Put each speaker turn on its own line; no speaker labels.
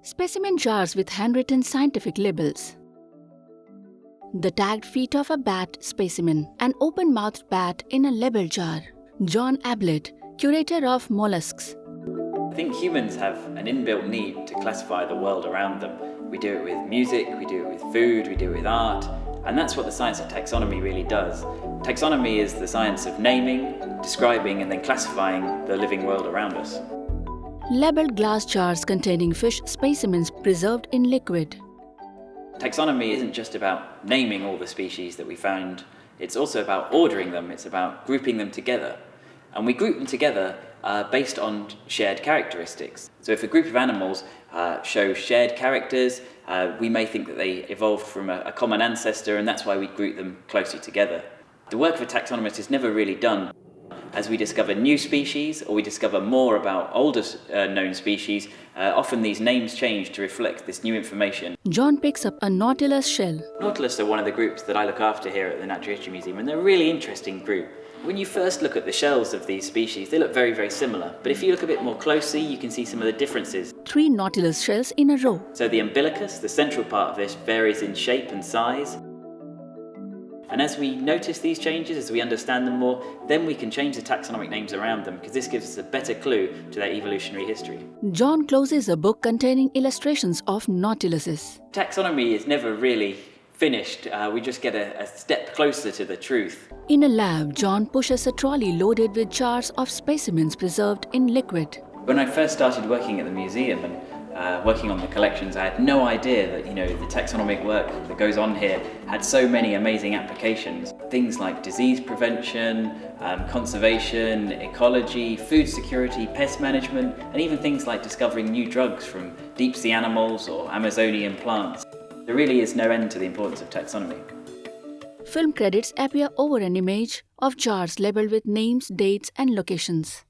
Specimen jars with handwritten scientific labels. The tagged feet of a bat specimen, an open-mouthed bat in a label jar. Jon Ablett, Curator of Mollusks.
I think humans have an inbuilt need to classify the world around them. We do it with music, we do it with food, we do it with art, and that's what the science of taxonomy really does. Taxonomy is the science of naming, describing, and then classifying the living world around us.
Labeled glass jars containing fish specimens preserved in liquid.
Taxonomy isn't just about naming all the species that we found, it's also about ordering them, it's about grouping them together. And we group them together based on shared characteristics. So if a group of animals show shared characters, we may think that they evolved from a common ancestor, and that's why we group them closely together. The work of a taxonomist is never really done. As we discover new species, or we discover more about older known species, often these names change to reflect this new information.
Jon picks up a nautilus shell.
Nautilus are one of the groups that I look after here at the Natural History Museum, and they're a really interesting group. When you first look at the shells of these species, they look very, very similar. But if you look a bit more closely, you can see some of the differences.
3 nautilus shells in a row.
So the umbilicus, the central part of this, varies in shape and size. And as we notice these changes, as we understand them more, then we can change the taxonomic names around them, because this gives us a better clue to their evolutionary history.
Jon closes a book containing illustrations of nautiluses.
Taxonomy is never really finished. We just get a step closer to the truth.
In a lab, Jon pushes a trolley loaded with jars of specimens preserved in liquid.
When I first started working at the museum and working on the collections, I had no idea that the taxonomic work that goes on here had so many amazing applications. Things like disease prevention, conservation, ecology, food security, pest management, and even things like discovering new drugs from deep sea animals or Amazonian plants. There really is no end to the importance of taxonomy.
Film credits appear over an image of jars labeled with names, dates, and locations.